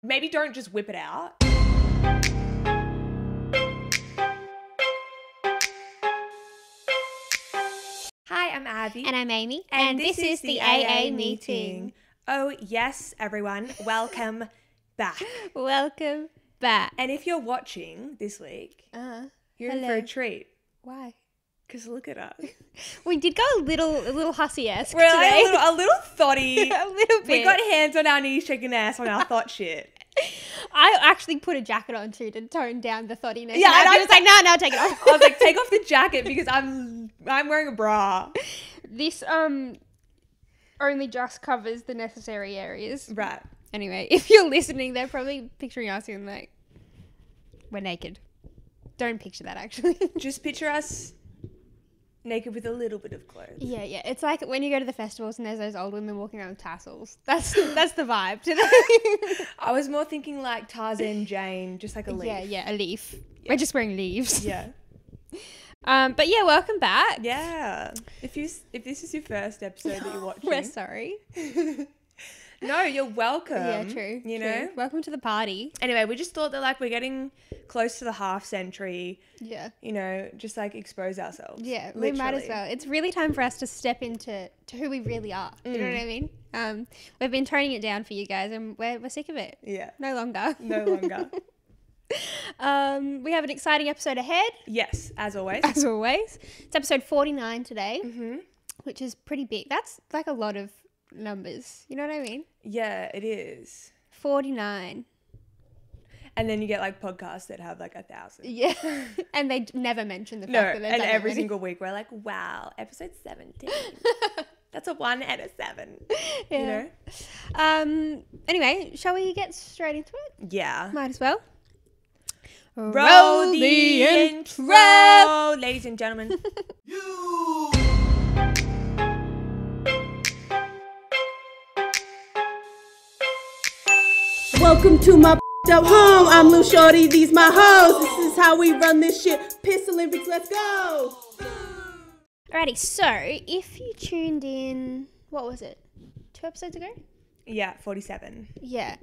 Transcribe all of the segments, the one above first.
maybe don't just whip it out. Hi, I'm Abby. And I'm Amy. And this is the AA meeting. Oh, yes, everyone. Welcome back. Welcome back. And if you're watching this week, you're in for a treat. Why? Because look at us. We did go a little hussy-esque We're today. like a little thotty. A little bit. We got hands on our knees shaking ass on our thought shit. I actually put a jacket on too to tone down the thottiness. Yeah, and I was like, no, take it off. I was like, take off the jacket because I'm wearing a bra. This only just covers the necessary areas. Right. Anyway, if you're listening, they're probably picturing us in like, we're naked. Don't picture that actually. Just picture us naked with a little bit of clothes. Yeah. It's like when you go to the festivals and there's those old women walking around with tassels. That's the vibe today. I was more thinking like Tarzan Jane, just like a leaf. Yeah, a leaf. Yeah. We're just wearing leaves. Yeah. But yeah, welcome back. Yeah. If this is your first episode that you're watching, We're sorry. No, you're welcome. Yeah, true. You know? Welcome to the party. Anyway, we just thought that like we're getting close to the half century. Yeah. You know, just like expose ourselves. Yeah, literally. we might as well. It's really time for us to step into who we really are. You know what I mean? We've been toning it down for you guys and we're sick of it. Yeah. No longer. No longer. We have an exciting episode ahead. Yes, as always. As always. It's episode 49 today, which is pretty big. That's like a lot of numbers. You know what I mean? Yeah, it is. 49. And then you get like podcasts that have like 1,000. Yeah. And they never mention the fact No, that they've and done it every already. single week we're like, wow, episode 17. That's a 1 out of 7. Yeah. You know? Anyway, shall we get straight into it? Yeah. Might as well. Roll the intro, ladies and gentlemen. Welcome to my up home. I'm Lou Shorty, these my hoes. This is how we run this shit. Piss Olympics, let's go. Alrighty, so if you tuned in, what was it? 2 episodes ago? Yeah, 47. Yeah.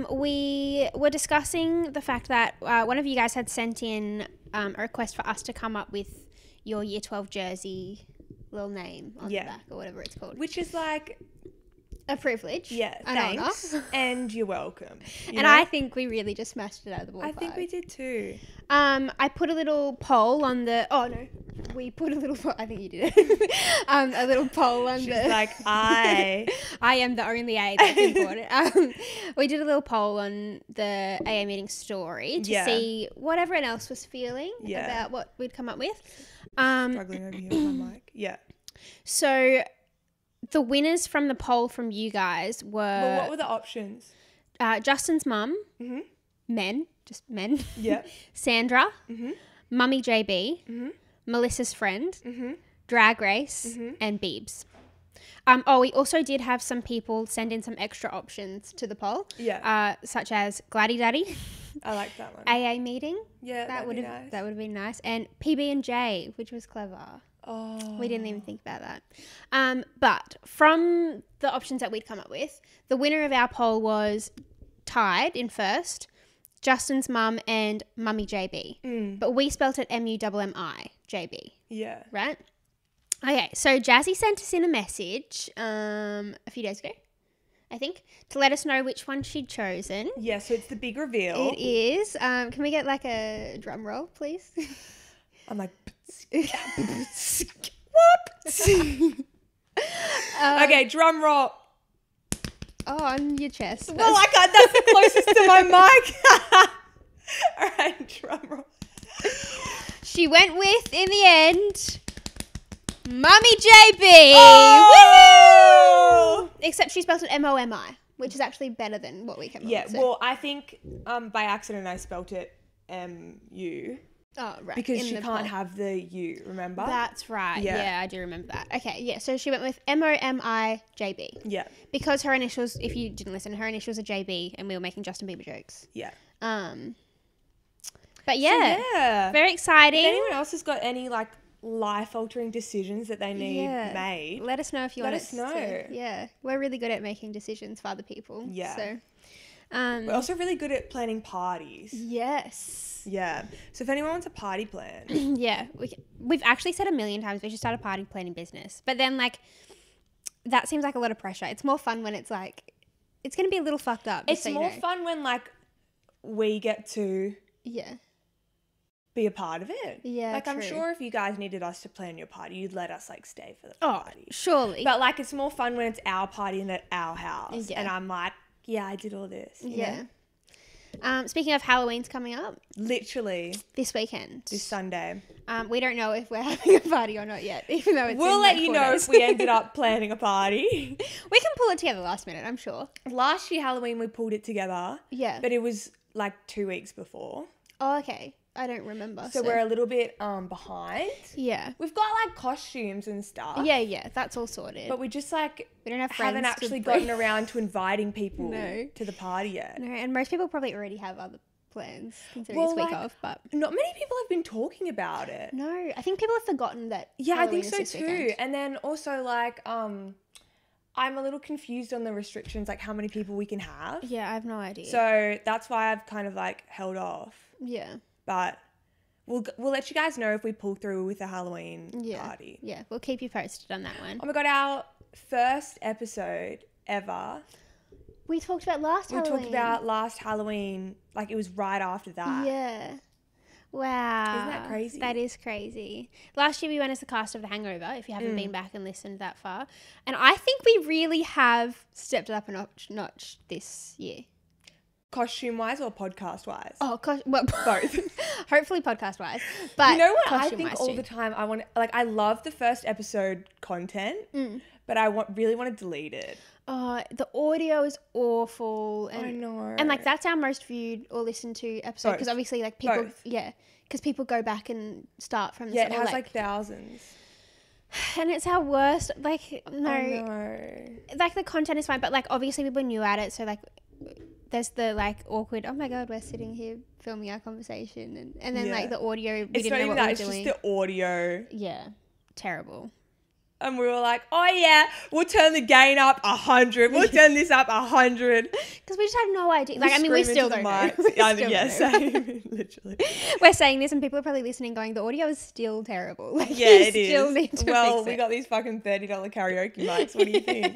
We were discussing the fact that one of you guys had sent in a request for us to come up with your year 12 jersey little name on the back or whatever it's called. Which is like a privilege. Yeah, an thanks. honor. And you're welcome. You and know? I think we really just smashed it out of the ballpark. I think we did too. I put a little poll on the... Oh, no. We put a little... I think you did it. A little poll on She's the... like, I am the only A that's important. We did a little poll on the AA meeting story to see what everyone else was feeling about what we'd come up with. Struggling over here with my mic. Yeah. So the winners from the poll from you guys were... Well, what were the options? Justin's mum, just men. Yeah. Sandra, Mummy JB, Melissa's friend, Drag Race, and Beebs. We also did have some people send in some extra options to the poll. Yeah. Such as Gladdy Daddy. I like that one. AA meeting. Yeah, that would have nice. That would have been nice. And PB&J, which was clever. Oh. We didn't even think about that. But from the options that we'd come up with, the winner of our poll was tied in first, Justin's mum and Mummy JB. But we spelt it MUMMI JB. Yeah. Right? Okay, so Jazzy sent us in a message a few days ago, I think, to let us know which one she'd chosen. Yeah, so it's the big reveal. It is. Can we get like a drum roll, please? I'm like... Whoop! Okay, drum roll. Oh, on your chest. Well, I can't. That's the closest to my mic. All right, drum roll. She went with, in the end, Mummy JB. Oh! Woo! Except she spelled it MOMI, which is actually better than what we came up Yeah, with. So. well, I think by accident I spelt it MU. Oh, right. Because in she the can't poll. have the U, remember? That's right. Yeah. Yeah, I do remember that. Okay, yeah. So she went with MOMI JB. Yeah. Because her initials, if you didn't listen, her initials are JB, and we were making Justin Bieber jokes. Yeah. But yeah, So, yeah. very exciting. If anyone else has got any like life-altering decisions that they need made, let us know if you let want us know. Yeah, we're really good at making decisions for other people. Yeah. So, We're also really good at planning parties. Yes. Yeah. So if anyone wants a party plan. Yeah. We've actually said a million times we should start a party planning business. But then, like, that seems like a lot of pressure. It's more fun when it's like, it's going to be a little fucked up. It's more fun when, like, we get to be a part of it. Yeah, like, I'm true. sure if you guys needed us to plan your party, you'd let us, like, stay for the Oh, party. surely. But, like, it's more fun when it's our party and at our house. Yeah. And I'm like, yeah, I did all this. you know? Speaking of, Halloween's coming up Literally. this weekend. This Sunday. We don't know if we're having a party or not yet, even though it's We'll in, let like, you 4 know days. if we ended up planning a party. We can pull it together last minute, I'm sure. Last year, Halloween, we pulled it together. Yeah. But it was, like, 2 weeks before. Oh, okay. I don't remember. So we're a little bit behind. Yeah. We've got, like, costumes and stuff. Yeah, that's all sorted. But we just, like, we don't have friends haven't to actually bring. gotten around to inviting people No. to the party yet. No, and most people probably already have other plans considering it's week off, but not many people have been talking about it. no, I think people have forgotten that. Yeah, Halloween I think is so this too. weekend. And then also, like, I'm a little confused on the restrictions, like how many people we can have. Yeah, I have no idea. So that's why I've kind of, like, held off. yeah, But we'll let you guys know if we pull through with a Halloween party. Yeah, we'll keep you posted on that one. Oh my God, our first episode ever. We talked about last Halloween. We talked about last Halloween, like it was right after that. Yeah. Wow. Isn't that crazy? That is crazy. Last year we went as the cast of The Hangover, if you haven't been back and listened that far. And I think we really have stepped it up a notch this year. Costume-wise or podcast-wise? Oh, well, Both. Hopefully podcast-wise. But you know what I think costume-wise all too. the time? I love the first episode content, but I really want to delete it. Oh, the audio is awful. And, I know. And, like, that's our most viewed or listened to episode. Because Both. obviously, like, people... Both. Yeah. Because people go back and start from the Yeah, it start, has like thousands. And it's our worst. Like, no. I know. Like, the content is fine. But, like, obviously people are new at it. So, like, there's the, like, awkward, oh, my God, we're sitting here filming our conversation. And then, like, the audio, we It's didn't not know even what that. we It's were doing. just the audio. Yeah. Terrible. And we were like, oh yeah, we'll turn the gain up 100. We'll turn this up 100. Because we just have no idea. Like, I mean, we still don't know. Yeah, same. Literally. We're saying this and people are probably listening going, the audio is still terrible. Like, Yeah, you it is. still need to well, fix we it. got these fucking $30 karaoke mics. What do you think?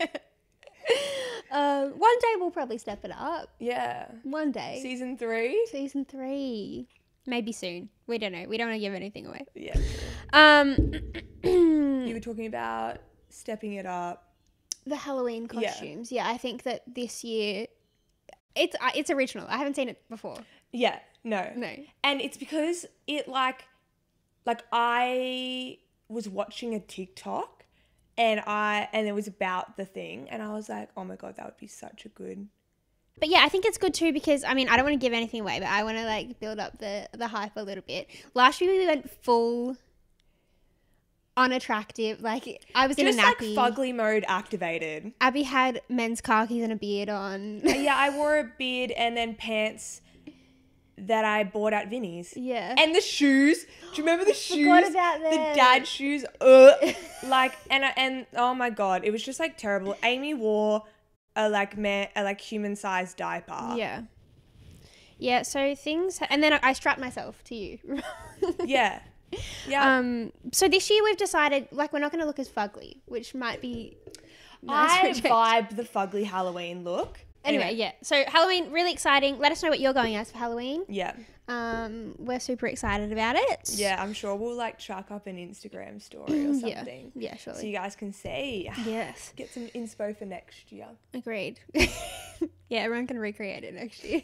One day we'll probably step it up. Yeah. One day. Season 3? Season 3. Maybe soon. We don't know. We don't want to give anything away. Yeah. You You were talking about stepping it up. The Halloween costumes. Yeah, I think that this year it's original. I haven't seen it before. Yeah. No. No. And it's because it like I was watching a TikTok and it was about the thing and I was like, oh my God, that would be such a good. But yeah, I think it's good too because, I mean, I don't want to give anything away, but I want to like build up the hype a little bit. Last year we went full unattractive. Like, I was Just in a nappy. like fugly mode activated. Abby had men's khakis and a beard on. Yeah, I wore a beard and then pants that I bought at Vinnie's. Yeah. And the shoes. Do you remember the shoes? Forgot about them. The dad shoes. Like, and oh my God, it was just like terrible. Amy wore a human-sized diaper. Yeah. Yeah, so things... And then I strapped myself to you. Yeah. Yeah. So this year we've decided, like, we're not going to look as fugly, which might be nice I for a change. vibe the fugly Halloween look. Anyway, yeah. So Halloween, really exciting. Let us know what you're going as for Halloween. Yeah. We're super excited about it. Yeah, I'm sure we'll like chuck up an Instagram story or Yeah. something. Yeah, So surely. you guys can see. Yes. Get some inspo for next year. Agreed. Yeah, everyone can recreate it next year.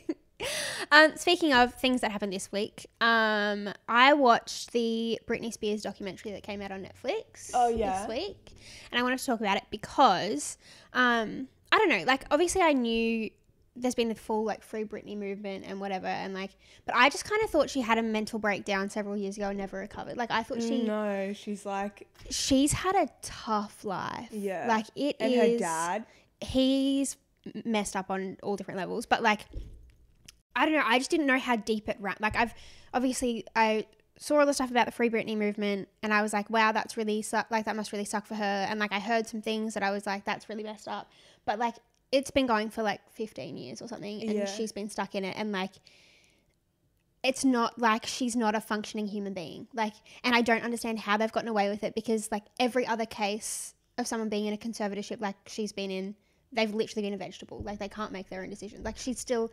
Speaking of things that happened this week, I watched the Britney Spears documentary that came out on Netflix this week. And I wanted to talk about it because, I don't know, like, obviously I knew there's been the full, like, Free Britney movement and whatever, and, like, but I just kind of thought she had a mental breakdown several years ago and never recovered. Like, I thought No, she's had a tough life. Yeah. Like, and her dad. He's messed up on all different levels, but, like, I don't know. I just didn't know how deep it ran. Like, I saw all the stuff about the Free Britney movement and I was like, wow, that's really that must really suck for her. And, like, I heard some things that I was like, that's really messed up. But, like, it's been going for like 15 years or something, and Yeah. she's been stuck in it, and like it's not like she's not a functioning human being. Like, and I don't understand how they've gotten away with it, because like every other case of someone being in a conservatorship like she's been in, they've literally been a vegetable. Like, they can't make their own decisions. Like, she's still,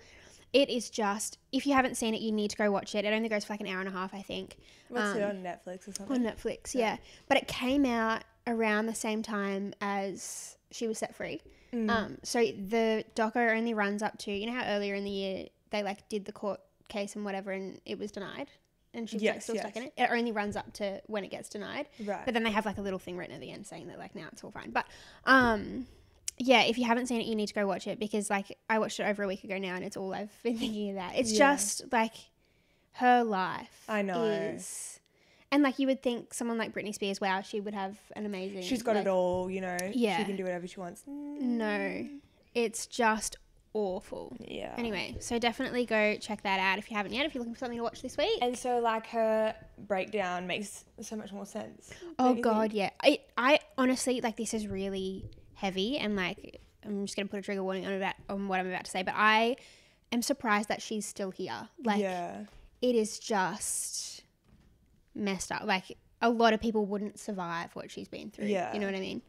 it is just, if you haven't seen it, you need to go watch it. It only goes for like an hour and a half, I think. What's it on Netflix or something? On Netflix, yeah. But it came out around the same time as she was set free. So the doco only runs up to, you know how earlier in the year they like did the court case and whatever, and it was denied, and she was like still stuck in it. It only runs up to when it gets denied, Right. but then they have like a little thing written at the end saying that like now it's all fine. But yeah, if you haven't seen it, you need to go watch it, because like I watched it over a week ago now, and it's all I've been thinking about. It's just like her life. I know. And like you would think someone like Brittney Spears, wow, she would have an amazing. She's got like, it all, you know. Yeah. She can do whatever she wants. No, it's just awful. Yeah. Anyway, so definitely go check that out if you haven't yet, if you're looking for something to watch this week. And so like her breakdown makes so much more sense. Oh God, yeah. I honestly, like, this is really heavy, and like I'm just gonna put a trigger warning on what I'm about to say, but I am surprised that she's still here. Like, it is just messed up. Like, a lot of people wouldn't survive what she's been through. Yeah. You know what I mean?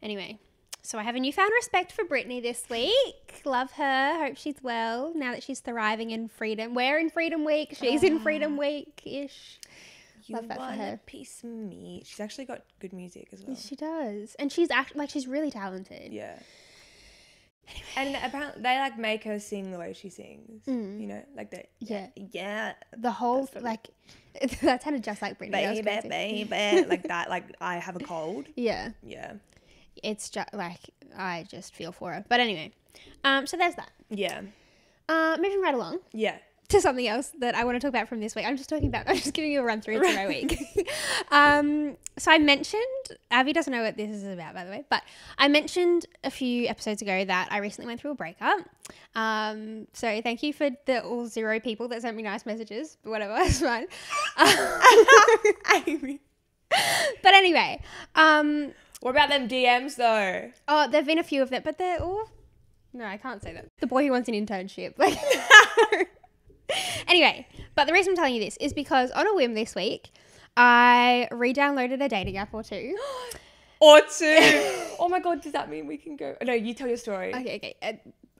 Anyway, so I have a newfound respect for Brittney this week. Love her. Hope she's well now that she's thriving in freedom. We're in Freedom Week. She's in Freedom Week-ish. Love that for her. A piece of me. She's actually got good music as well. She does. And she's she's really talented. Yeah. Anyway. And apparently they like make her sing the way she sings. You know, like that. Yeah. The whole like that sounded just like Brittney. Baby, like that. Like, I have a cold. Yeah. Yeah. It's just like, I just feel for her. But anyway, so there's that. Yeah. Moving right along. Yeah. To something else that I want to talk about from this week. I'm just giving you a run through to my week. So I mentioned, Abby doesn't know what this is about, by the way, but I mentioned a few episodes ago that I recently went through a breakup. So thank you for all 0 people that sent me nice messages, but whatever, it's fine. Amy. But anyway, what about them DMs though? oh, there've been a few of them, but they're all, no, I can't say that. The boy who wants an internship. Like, anyway, but the reason I'm telling you this is because on a whim this week, I re-downloaded a dating app or two. Or two. Oh my God, does that mean we can go? No, you tell your story. Okay.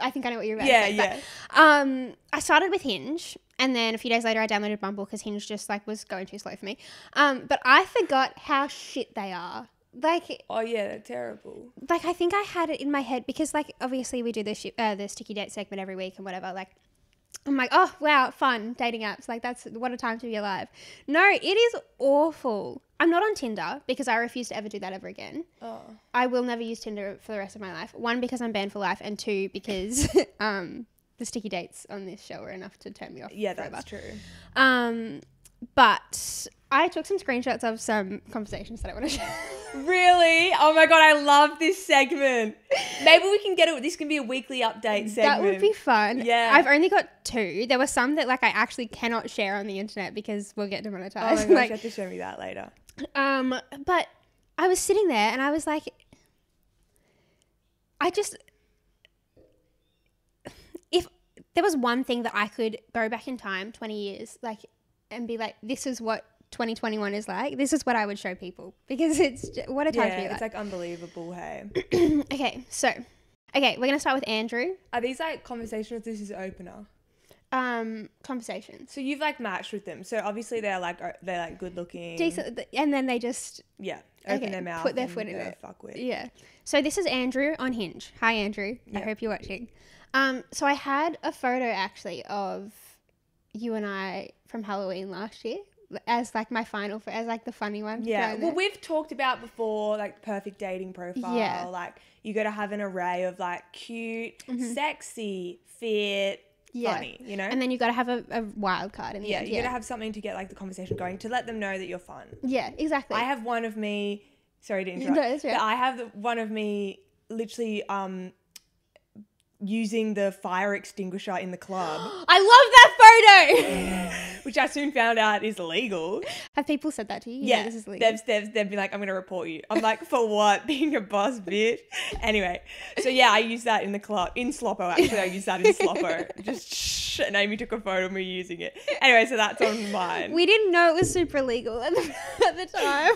I think I know what you're about to say. Yeah. But, I started with Hinge, and then a few days later I downloaded Bumble because Hinge just like was going too slow for me. But I forgot how shit they are. Like, Oh yeah, they're terrible. like I think I had it in my head because like obviously we do the sticky date segment every week and whatever. Like, I'm like, oh wow, fun dating apps. Like, that's what a time to be alive. No, it is awful. I'm not on Tinder because I refuse to ever do that ever again. Oh. I will never use Tinder for the rest of my life. 1, because I'm banned for life, and 2, because the sticky dates on this show are enough to turn me off. Yeah, forever. that's true. But I took some screenshots of some conversations that I want to share. Really? Oh my God, I love this segment. Maybe we can get it. This can be a weekly update segment. That would be fun. Yeah. I've only got 2. There were some that like I actually cannot share on the internet because we'll get demonetized. Oh my gosh, Like, you have to show me that later. but I was sitting there and I was like, if there was one thing that I could go back in time 20 years, like, and be like, this is what 2021 is like, this is what I would show people, because it's what a time to be alive. It's like unbelievable, hey. Okay, we're going to start with Andrew. Are these like conversations? This is opener. Conversations. So you've like matched with them. So obviously they're like good looking. Decent, and then they just open their mouth, put their foot in it. Fuck with. Yeah. So this is Andrew on Hinge. Hi, Andrew. I hope you're watching. So I had a photo actually of you and I from Halloween last year as like my final, as like the funny one. Yeah. Well, we've talked about before, like perfect dating profile. Yeah. Like you got to have an array of like cute, sexy, fit, funny, you know? And then you got to have a wild card in the end. You got to have something to get like the conversation going, to let them know that you're fun. Yeah, exactly. I have one of me, sorry to interrupt, No, that's right. but I have one of me literally using the fire extinguisher in the club. I love that photo. Which I soon found out is illegal. Have people said that to you? Yeah, This is legal. they've been like, I'm going to report you. I'm like, for what? Being a boss, bitch. Anyway, so yeah, I used that in the club. In Sloppo, actually, I used that in Sloppo. Just shh, and Amy took a photo of me using it. Anyway, so that's on mine. We didn't know it was super legal at the time.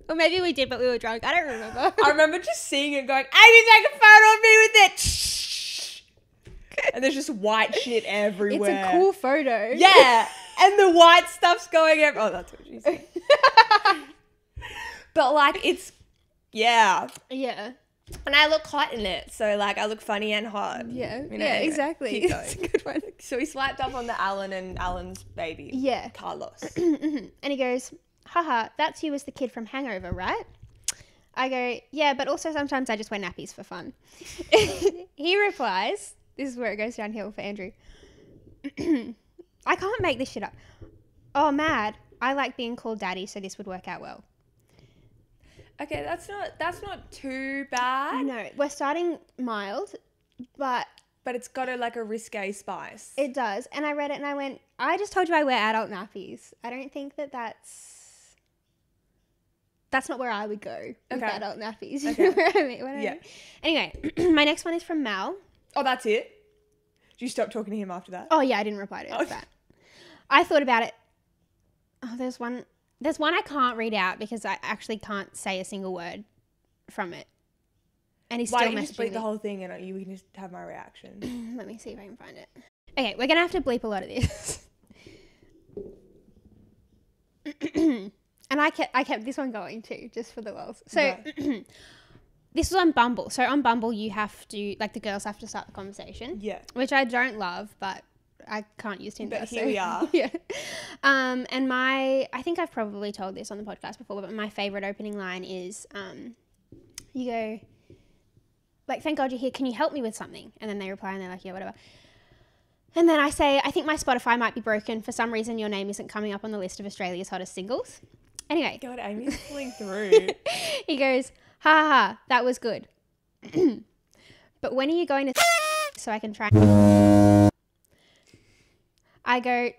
Or maybe we did, but we were drunk. I don't remember. I remember just seeing it going, Amy, take a photo of me with it. Shh. And there's just white shit everywhere. It's a cool photo. Yeah. And the white stuff's going everywhere. Oh, that's what she said. But like, it's, yeah. Yeah. And I look hot in it. So like, I look funny and hot. Yeah. You know, Yeah, anyway, exactly. keep going. That's a good one. So we swiped up on the Alan and Alan's baby. Yeah. Carlos. And he goes, haha, that's you as the kid from Hangover, right? I go, yeah, but also sometimes I just wear nappies for fun. He replies, this is where it goes downhill for Andrew. I can't make this shit up. Oh, mad. I like being called daddy, so this would work out well. Okay, that's not too bad. No, we're starting mild, but But it's got a risque spice. it does. And I read it and I went, I just told you I wear adult nappies. I don't think that's not where I would go with Okay. adult nappies. Okay. You know what I mean? Yeah. Anyway, my next one is from Mal. Oh, that's it? Did you stop talking to him after that? Oh yeah, I didn't reply to Oh. that. I thought about it. Oh, there's one I can't read out because I actually can't say a single word from it. And he's Why still don't you just messaging bleep me. the whole thing and you can just have my reaction? Let me see if I can find it. Okay, we're gonna have to bleep a lot of this. And I kept this one going too, just for the lulz. So Right. this was on Bumble. So on Bumble, you have to, like, the girls have to start the conversation. Yeah. Which I don't love, but I can't use Tinder. But here so- we are. Yeah. And I think I've probably told this on the podcast before, but my favorite opening line is, you go, like, thank God you're here. Can you help me with something? And then they reply and they're like, yeah, whatever. And then I say, I think my Spotify might be broken. For some reason, your name isn't coming up on the list of Australia's hottest singles. Anyway. God, Amy's pulling through. He goes, ha ha ha, that was good. But when are you going to so I can try? I go, ...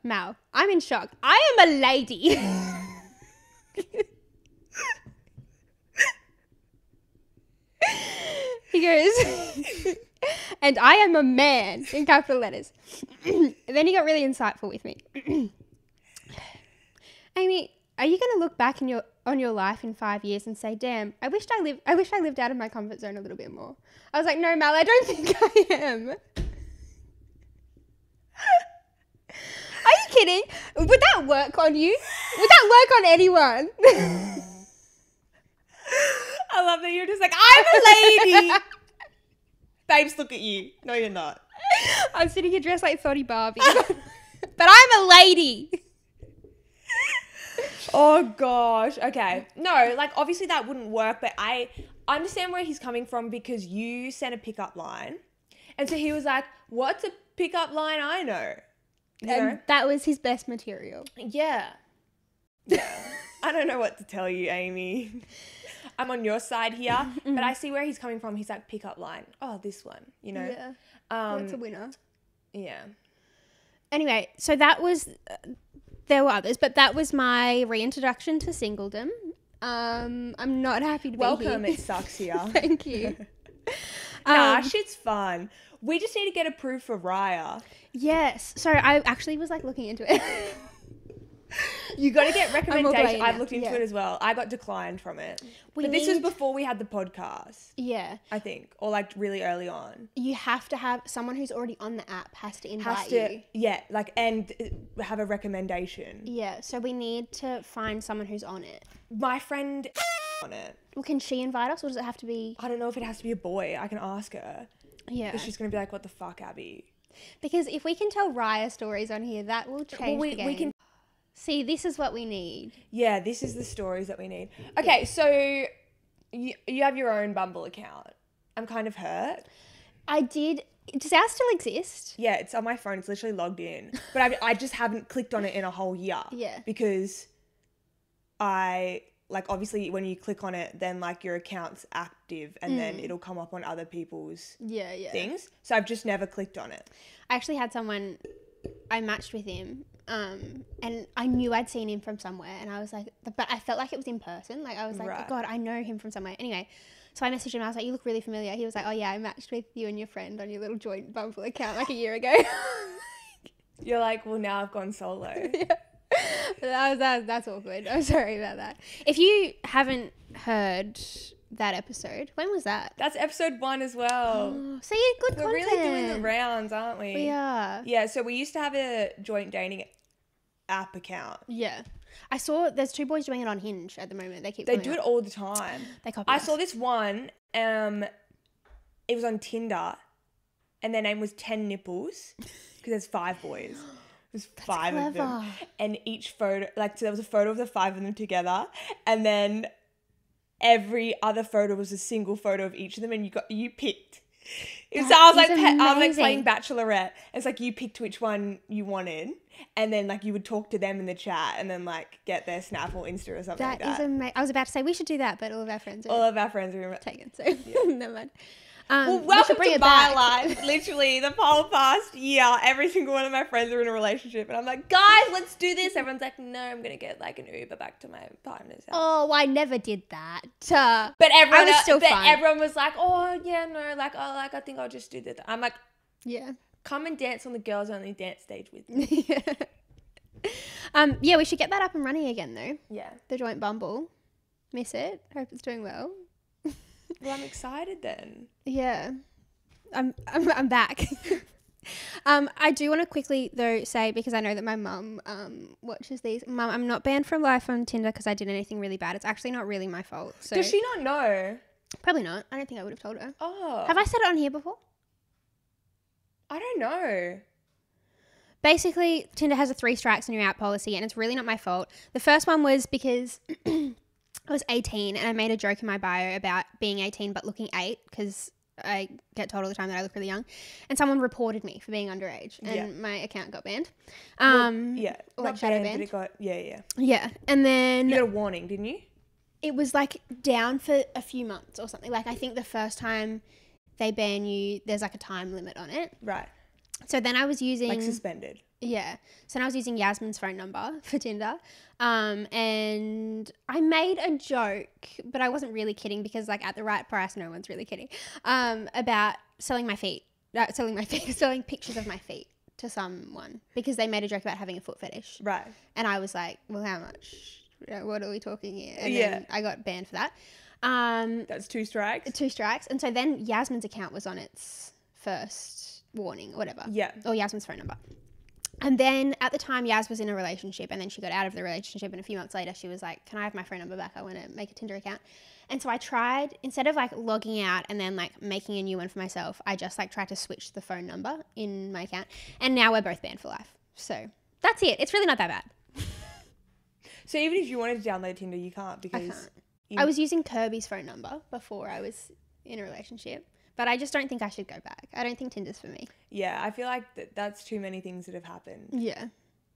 Mal, I'm in shock. I am a lady. He goes, and I am a man, in capital letters. And then he got really insightful with me. Amy, are you going to look back on your life in 5 years and say, damn, I wish I lived out of my comfort zone a little bit more? I was like, no, Mal, I don't think I am. Are you kidding? Would that work on you? Would that work on anyone? I love that you're just like, I'm a lady. Babes, look at you. No, you're not. I'm sitting here dressed like Thotty Barbie. But I'm a lady. Oh, gosh. Okay. No, like, obviously that wouldn't work, but I understand where he's coming from because you sent a pickup line. And so he was like, what's a pickup line I know? You know? And that was his best material. Yeah. Yeah. I don't know what to tell you, Amy. I'm on your side here, but I see where he's coming from. He's like, pickup line. Oh, this one, you know? Yeah. That's a winner. Yeah. Anyway, so that was... there were others, but that was my reintroduction to singledom. I'm not happy to be Welcome, here. it sucks here. Thank you. Nah, shit's fun. We just need to get approved for Raya. Yes. So I actually was like looking into it. You got to get all the way recommendations. in I've now. looked into Yeah. it as well. I got declined from it. We But this was need- before we had the podcast, Yeah. I think. Or like really early on. You have to have someone who's already on the app has to invite Has to, you. yeah, like, and have a recommendation. Yeah. So we need to find someone who's on it. My friend on it. Well, can she invite us or does it have to be... I don't know if it has to be a boy. I can ask her. Yeah. But she's going to be like, what the fuck, Abby? Because if we can tell Raya stories on here, that will change Well, the game. we can. See, this is what we need. Yeah, this is the stories that we need. Okay, so you have your own Bumble account. I'm kind of hurt. I did... Does ours still exist? Yeah, it's on my phone. It's literally logged in. But I just haven't clicked on it in a whole year. Yeah. Because I like obviously when you click on it, then like your account's active and then it'll come up on other people's things. So I've just never clicked on it. I actually had someone, I matched with him, and I knew I'd seen him from somewhere, and I was like, but I felt like it was in person. Like I was like, oh God, I know him from somewhere. Anyway, so I messaged him. I was like, you look really familiar. He was like, oh yeah, I matched with you and your friend on your little joint Bumble account like a year ago. You're like, well, now I've gone solo. That's awkward. I'm sorry about that. If you haven't heard that episode, when was that? That's episode 1 as well. Oh, see, good We're content. really doing the rounds, aren't we? We are. Yeah, so we used to have a joint dating app account. Yeah. I saw there's 2 boys doing it on Hinge at the moment. They do it all the time. They copy I us. saw this one, it was on Tinder, and their name was 10 Nipples, because there's 5 boys. There's 5 of them. And each photo, like, so there was a photo of the 5 of them together, and then every other photo was a single photo of each of them, and you picked. So I was like playing Bachelorette. It's like you picked which one you wanted, and then like you would talk to them in the chat, and then like get their Snap or Insta or something like that. That is amazing. I was about to say we should do that, but all of our friends are taken, so never mind. Well, welcome to my life. Literally, the whole past year, every single one of my friends are in a relationship, and I'm like, guys, let's do this. Everyone's like, no, I'm gonna get like an Uber back to my partner's house. Oh, I never did that. But everyone was like, oh yeah, no, like, oh, like I think I'll just do that. I'm like, yeah, come and dance on the girls only dance stage with me. Yeah, we should get that up and running again though. Yeah, the joint Bumble. Miss it. Hope it's doing well. Well, I'm excited then. Yeah, I'm back. I do want to quickly though say, because I know that my mum watches these. Mum, I'm not banned from life on Tinder because I did anything really bad. It's actually not really my fault. So does she not know? Probably not. I don't think I would have told her. Oh, have I said it on here before? I don't know. Basically, Tinder has a 3 strikes and you're out policy, and it's really not my fault. The first one was because I was 18 and I made a joke in my bio about being 18 but looking 8, because I get told all the time that I look really young, and someone reported me for being underage, and my account got banned. Not shadow banned, banned. but it got Yeah, and then you got a warning, didn't you? it was like down for a few months or something. Like I think the first time they ban you, there's like a time limit on it. Right. So then I was using like suspended. Yeah. So then I was using Yasmin's phone number for Tinder. And I made a joke, but I wasn't really kidding, because like at the right price, no one's really kidding, about selling pictures of my feet to someone, because they made a joke about having a foot fetish. Right. And I was like, well, how much? What are we talking here? And then I got banned for that. That's 2 strikes. 2 strikes. And so then Yasmin's account was on its first warning or whatever. Yeah. Or Yasmin's phone number. And then at the time, Yas was in a relationship, and then she got out of the relationship, and a few months later she was like, can I have my phone number back? I want to make a Tinder account. And so I tried, instead of like logging out and then like making a new one for myself, I just like tried to switch the phone number in my account, and now we're both banned for life. So that's it. It's really not that bad. So even if you wanted to download Tinder, you can't, because I can't. I was using Kirby's phone number before I was in a relationship, but I just don't think I should go back. I don't think Tinder's for me. Yeah, I feel like that's too many things that have happened. Yeah,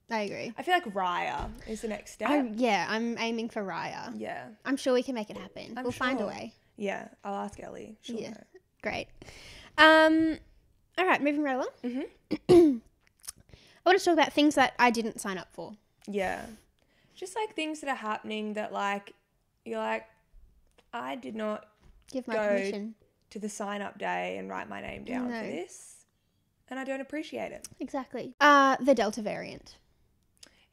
I agree. I feel like Raya is the next step. I'm aiming for Raya. Yeah. I'm sure we can make it happen. We'll find a way. Yeah, I'll ask Ellie. She'll know. Great. All right, moving right along. Mm-hmm. I want to talk about things that I didn't sign up for. Yeah. Just like things that are happening that like, you're like, I did not give my permission to the sign up day and write my name down for this, and I don't appreciate it. Exactly. The Delta variant.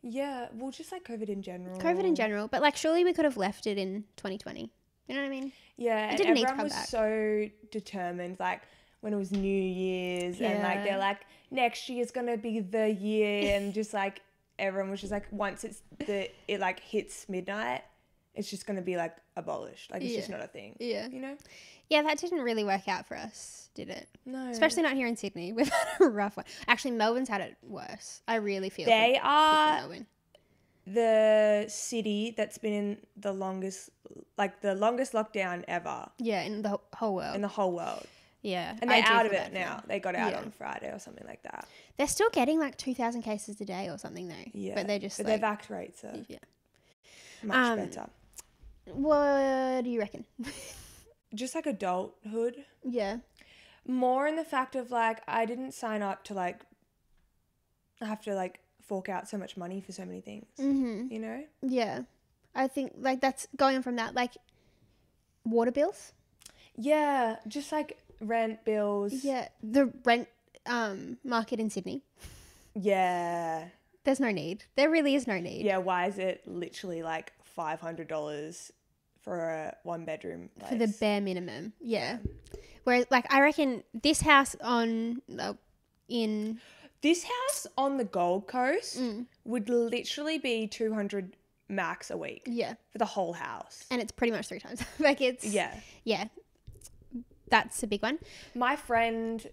Yeah, well, just like COVID in general. But like surely we could have left it in 2020. You know what I mean? Yeah, it didn't need to come everyone was back. so determined, like when it was New Year's and like they're like, next year's gonna be the year, and just like everyone was just like, once it like hits midnight, it's just gonna be like abolished. Like it's just not a thing. Yeah. You know? Yeah, that didn't really work out for us, did it? No. Especially not here in Sydney. We've had a rough one. Actually, Melbourne's had it worse. I really feel they are Melbourne. The city that's been in the longest lockdown ever. Yeah, in the whole world. In the whole world. Yeah. And they're out of it now. They got out on Friday or something like that. They're still getting like 2,000 cases a day or something though. Yeah. But they're just their vax rates are much better. What do you reckon? Just like adulthood. Yeah. More in the fact of like, I didn't sign up to like have to like fork out so much money for so many things, you know? Yeah. I think like that's going on from that, like water bills. Yeah, just like rent bills. Yeah. The rent market in Sydney. Yeah. There's no need. There really is no need. Yeah, why is it literally like $500 for a 1-bedroom place? For the bare minimum. Yeah. Whereas like I reckon this house on This house on the Gold Coast would literally be 200 max a week. Yeah. For the whole house. And it's pretty much 3 times. Like it's Yeah. Yeah. That's a big one. My friend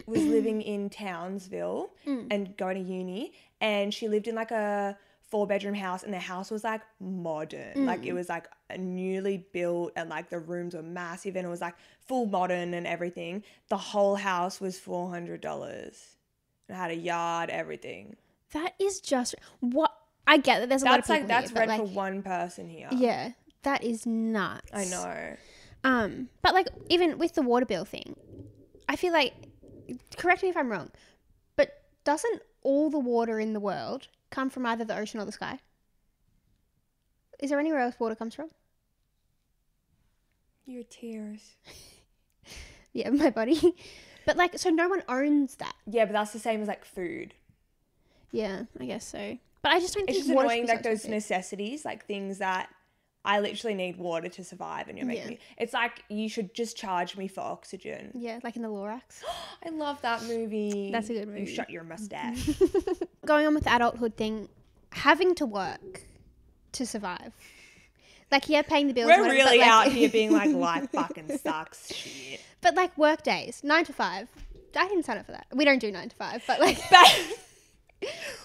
was living in Townsville and going to uni, and she lived in like a 4-bedroom house, and the house was like modern. Like it was like a newly built, and like the rooms were massive, and it was like full modern and everything. The whole house was $400. It had a yard, everything. That is just what I get that there's a lot of people That's here, rent for one person here. Yeah, that is nuts. I know. But like even with the water bill thing, I feel like, correct me if I'm wrong, but doesn't all the water in the world come from either the ocean or the sky? Is there anywhere else water comes from? Your tears. Yeah, my body. But like, so no one owns that. Yeah, but that's the same as like food. Yeah, I guess so. But I just don't think It's just water annoying, should be like so those expensive. necessities, like things that I literally need water to survive, and you're making me. It's like you should just charge me for oxygen. Yeah, like in the Lorax. I love that movie. That's a good movie. You shut your mustache. Going on with the adulthood thing, having to work to survive. Like, yeah, paying the bills. We're and whatever, really but, like, out here being like, life fucking sucks. Shit. But like work days, 9 to 5. I didn't sign up for that. We don't do 9 to 5, but like.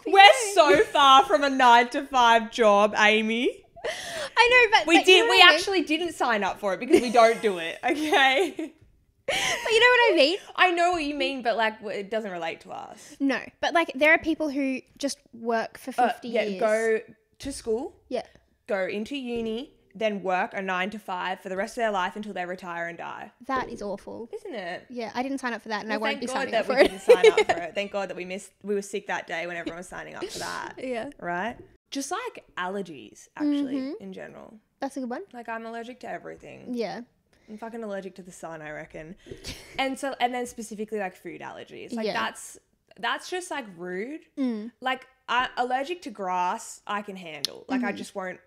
We're so far from a 9 to 5 job, Amy. I know, but We you know we what I mean? actually didn't sign up for it because we don't do it, okay? But you know what I mean? I know what you mean, but like it doesn't relate to us. No, but like there are people who just work for 50 years. Go to school, Yeah. go into uni, then work a 9 to 5 for the rest of their life until they retire and die. That is awful. Isn't it? Yeah, I didn't sign up for that, and I won't be Thank signing God up that for we it. didn't sign up for it. Thank God that we were sick that day when everyone was signing up for that. Yeah. Right? Just like allergies, actually, in general. That's a good one. Like I'm allergic to everything. Yeah. I'm fucking allergic to the sun, I reckon. And then specifically like food allergies. Like Yeah. that's just like rude. Like allergic to grass, I can handle. Like I just won't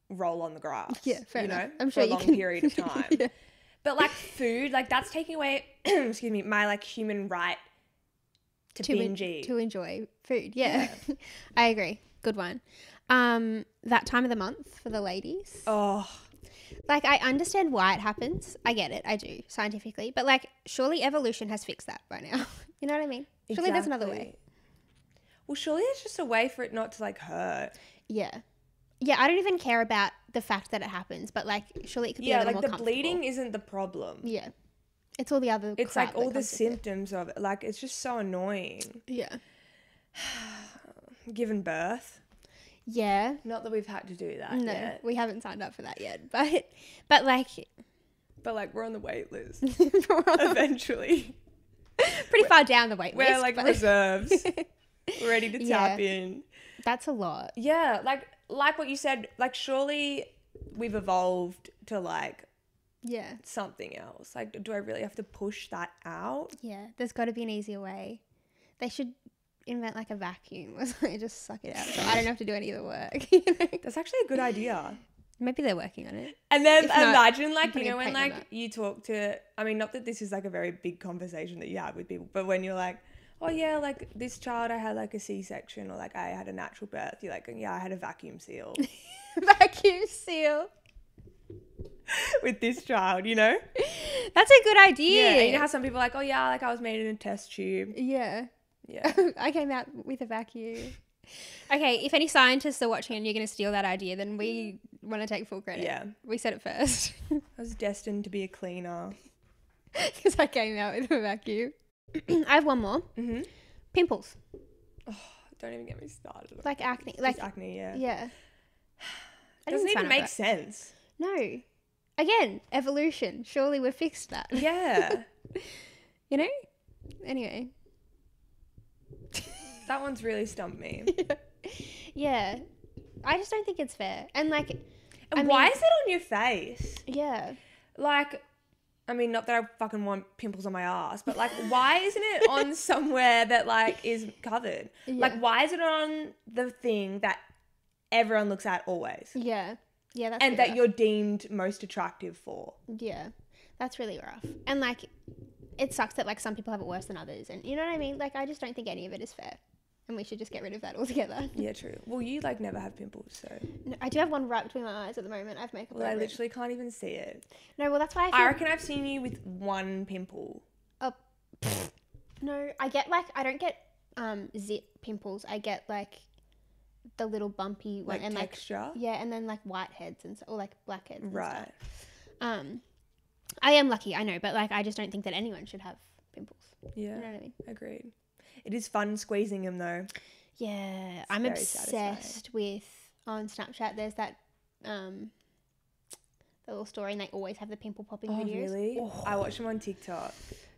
roll on the grass. Yeah, fair enough. I'm for sure a you long can. period of time. Yeah. But like food, like that's taking away excuse me, my like human right to binge eat. To enjoy food. Yeah. I agree. Good one. That time of the month for the ladies. Oh, Like, I understand why it happens. I get it. I do, scientifically. But, like, surely evolution has fixed that by now. You know what I mean? Surely there's another way. Well, surely it's just a way for it not to like hurt. Yeah. Yeah, I don't even care about the fact that it happens. But, like, surely it could be a little more the comfortable. bleeding isn't the problem. Yeah. It's all the other It's crap like all that the comes with it. symptoms of it. Like it's just so annoying. Yeah. Given birth. Yeah. Not that we've had to do that No, yet. we haven't signed up for that yet. But like, But like we're on the wait list. we're on Eventually. pretty far down the wait list. We're like but reserves. Ready to tap Yeah. in. that's a lot. Yeah, like what you said, like surely we've evolved to like Yeah. something else. Like do I really have to push that out? Yeah. There's got to be an easier way. They should invent like a vacuum or something. Just suck it out. So I don't have to do any of the work. You know? That's actually a good idea. Maybe they're working on it. And then If not, imagine like, you putting know, a when paint on like that. you talk to, I mean, not that this is like a very big conversation that you have with people, but when you're like, oh yeah, like this child, I had like a C-section or like I had a natural birth. You're like, yeah, I had a vacuum seal Vacuum seal. with this child, you know? That's a good idea. Yeah. And you know how some people are like, oh yeah, like I was made in a test tube. Yeah. Yeah. I came out with a vacuum. Okay, if any scientists are watching and you're going to steal that idea, then we want to take full credit. Yeah. We said it first. I was destined to be a cleaner. Because I came out with a vacuum. I have one more. Mm-hmm. Pimples. Don't even get me started. Like acne. Just Like acne, yeah. yeah. I Doesn't didn't sign even up make for sense. that. No. Again, evolution. Surely we've fixed that. Yeah. You know? Anyway. That one's really stumped me. Yeah. I just don't think it's fair. And like, And why is it on your face? yeah. Like, I mean, not that I fucking want pimples on my ass, but like, why isn't it on somewhere that like is covered? Yeah. Like, why is it on the thing that everyone looks at always? Yeah. Yeah, that's And really that rough. you're deemed most attractive for. Yeah. That's really rough. And like, it sucks that like some people have it worse than others. And you know what I mean? Like, I just don't think any of it is fair. And we should just get rid of that altogether. Yeah, true. Well, you like never have pimples, so. No, I do have one right between my eyes at the moment. I have makeup Well, I over it. literally can't even see it. No, well, that's why I reckon I've seen you with one pimple. No, I get like, I don't get zit pimples. I get like the little bumpy one Like and texture? like, yeah, and then like white heads and or like black heads and Right. stuff. I am lucky, I know, but like, I just don't think that anyone should have pimples. Yeah. You know what I mean? Agreed. It is fun squeezing them though. Yeah, I'm very obsessed with, on Snapchat, there's that, the little story and they always have the pimple popping Oh, videos. really? I watch them on TikTok.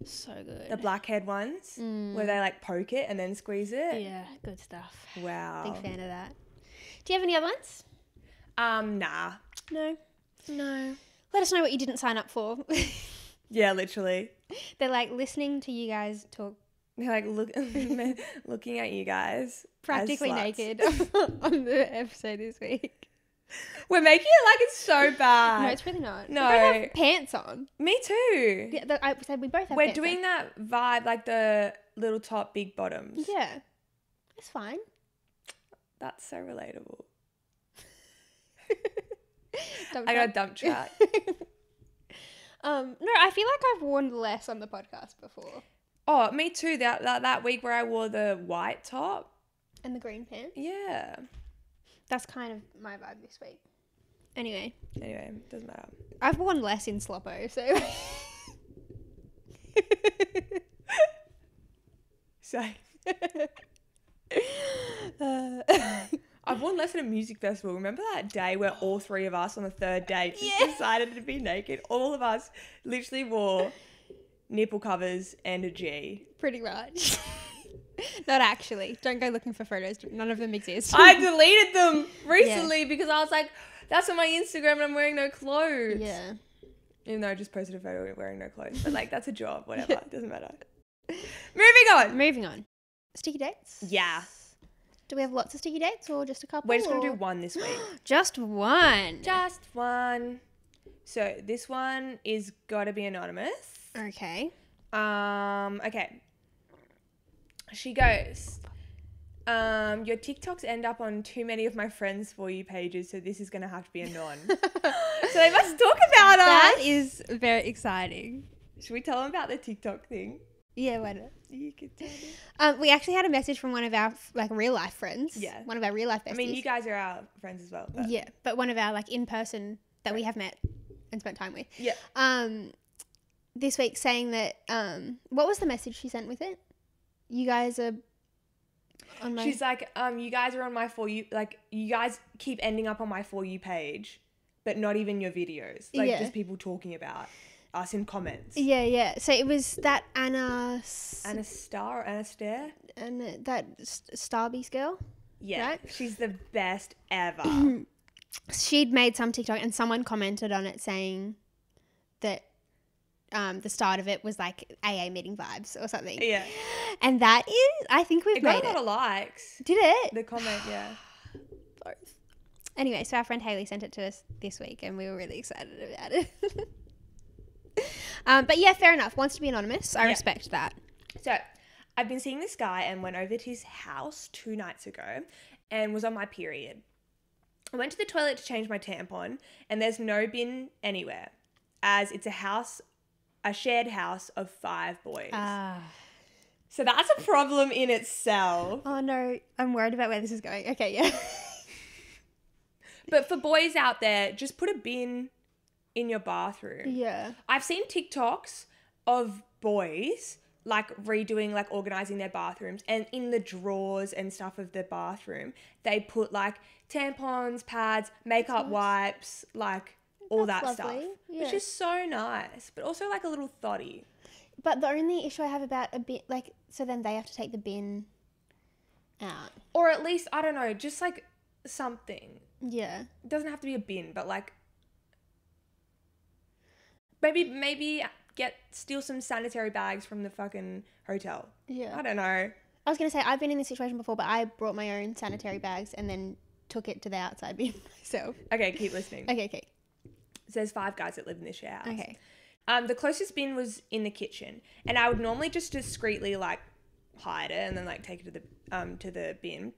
So good. The blackhead ones where they like poke it and then squeeze it. Yeah, good stuff. Wow. Big fan of that. Do you have any other ones? Nah. No. No. Let us know what you didn't sign up for. Yeah, literally. They're like listening to you guys talk They're like looking at you guys. practically as sluts. naked on the episode this week. We're making it like it's so bad. No, it's really not. No. We both have pants on. Me too. Yeah, I said we both have We're pants doing that vibe, like the little top, big bottoms. on. Yeah. It's fine. That's so relatable. Dump I got a truck. dump track. No, I feel like I've worn less on the podcast before. Oh, me too. That week where I wore the white top. And the green pants. Yeah. That's kind of my vibe this week. Anyway, Doesn't matter. I've worn less in Sloppo, so. Same. I've worn less at a music festival. Remember that day where all three of us on the third day just decided to be naked? All of us literally wore nipple covers and a G. Pretty much. Not actually. Don't go looking for photos. None of them exist. I deleted them recently because I was like, that's on my Instagram and I'm wearing no clothes. Yeah. Even though I just posted a photo of wearing no clothes. But like, that's a job, whatever. Doesn't matter. Moving on. Sticky dates? Yeah. Do we have lots of sticky dates or just a couple? We're just going to or- do one this week. Just one. Just one. So this one is got to be anonymous. Okay. Okay. She goes, your TikToks end up on too many of my friends' For You pages, so this is going to have to be a non. So they must talk about us. That is very exciting. Should we tell them about the TikTok thing? Yeah, why not? You could tell them. We actually had a message from one of our like real life friends. Yeah. One of our real life besties. I mean, you guys are our friends as well. But Yeah, but one of our like in person that we have met and spent time with. Yeah. This week saying that what was the message she sent with it? You guys are on my. She's like, you guys are on my For You, like, you guys keep ending up on my For You page, but not even your videos. Like, Yeah. just people talking about us in comments. Yeah. So it was that Anna Stare? and that Starbies girl. Yeah. Right? She's the best ever. She'd made some TikTok and someone commented on it saying that the start of it was like AA meeting vibes or something. Yeah. And that is, I think we've It made got a lot it. of likes. Did it? The comment, yeah. Both. Anyway, so our friend Hayley sent it to us this week and we were really excited about it. But yeah, fair enough. Wants to be anonymous. I respect that. So, I've been seeing this guy and went over to his house 2 nights ago and was on my period. I went to the toilet to change my tampon and there's no bin anywhere as it's a shared house of 5 boys. So that's a problem in itself. Oh no, I'm worried about where this is going. Okay, yeah. But for boys out there, just put a bin in your bathroom. Yeah. I've seen TikToks of boys like redoing, like organizing their bathrooms, and in the drawers and stuff of the bathroom, they put like tampons, pads, makeup wipes, like all That's that lovely. stuff, Yeah. which is so nice, but also like a little thotty. But the only issue I have about a bit, like, so then they have to take the bin out. Or at least, I don't know, just like something. Yeah. It doesn't have to be a bin, but like maybe steal some sanitary bags from the fucking hotel. Yeah. I don't know. I was going to say, I've been in this situation before, but I brought my own sanitary bags and then took it to the outside bin myself. Okay, keep listening. Okay. So there's 5 guys that live in this share house. Okay. The closest bin was in the kitchen, and I would normally just discreetly like hide it and then like take it to the bin.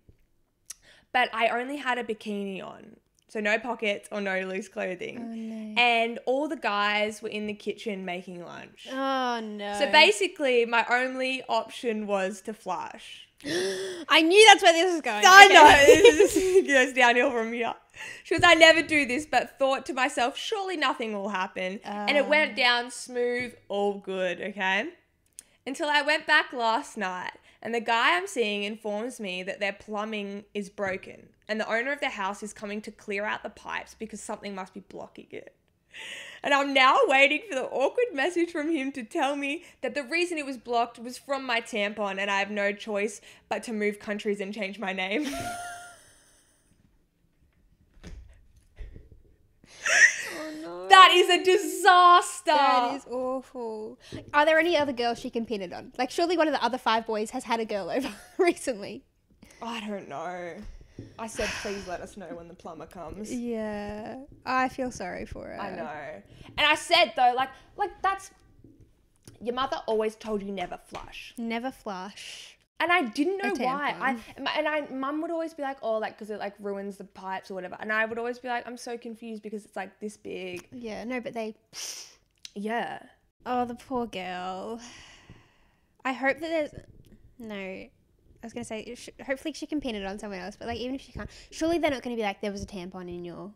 But I only had a bikini on, so no pockets or no loose clothing. Oh, no. And all the guys were in the kitchen making lunch. Oh, no. So basically, my only option was to flush. I knew that's where this was going. I Okay. know, this goes downhill from here. She goes, I never do this, but thought to myself, surely nothing will happen. And it went down smooth, all good, okay? Until I went back last night, and the guy I'm seeing informs me that their plumbing is broken, and the owner of the house is coming to clear out the pipes because something must be blocking it. And I'm now waiting for the awkward message from him to tell me that the reason it was blocked was from my tampon and I have no choice but to move countries and change my name. Oh, no. That is a disaster. That is awful. Are there any other girls she can pin it on? Like, surely one of the other 5 boys has had a girl over recently. I don't know. I said, please let us know when the plumber comes. Yeah. I feel sorry for her. I know. And I said, though, like that's... Your mother always told you never flush. Never flush. And I didn't know A why. tampon. Mum would always be like, oh, like, because it, like, ruins the pipes or whatever. And I would always be like, I'm so confused because it's, like, this big. Yeah, no, but they... Yeah. Oh, the poor girl. I hope that there's... No. I was going to say, hopefully she can pin it on someone else. But, like, even if she can't... Surely they're not going to be like, there was a tampon in your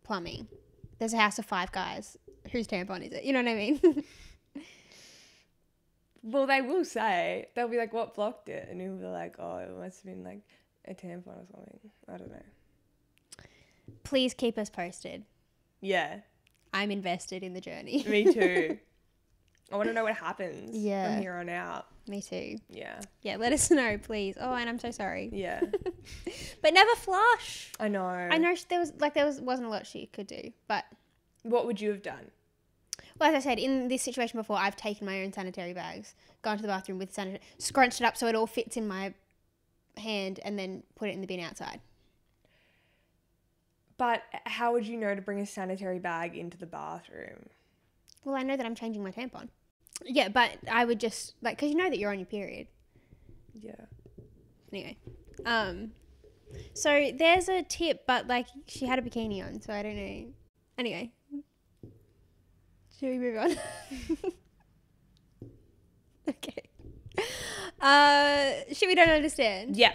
plumbing. There's a house of 5 guys. Whose tampon is it? You know what I mean? Well, they will say, they'll be like, what blocked it? And you'll be like, oh, it must have been, like, a tampon or something. I don't know. Please keep us posted. Yeah. I'm invested in the journey. Me too. I want to know what happens Yeah. from here on out. Me too. Yeah. Yeah, let us know, please. Oh, and I'm so sorry. Yeah. But never flush. I know. I know wasn't a lot she could do, but... What would you have done? Well, as I said, in this situation before, I've taken my own sanitary bags, gone to the bathroom with sanitary, scrunched it up so it all fits in my hand, and then put it in the bin outside. But how would you know to bring a sanitary bag into the bathroom? Well, I know that I'm changing my tampon. Yeah, but I would just, like, because you know that you're on your period. Yeah. Anyway. So there's a tip, but, like, she had a bikini on, so I don't know. Anyway. Should we move on? Okay. Shit We Don't Understand. Yeah.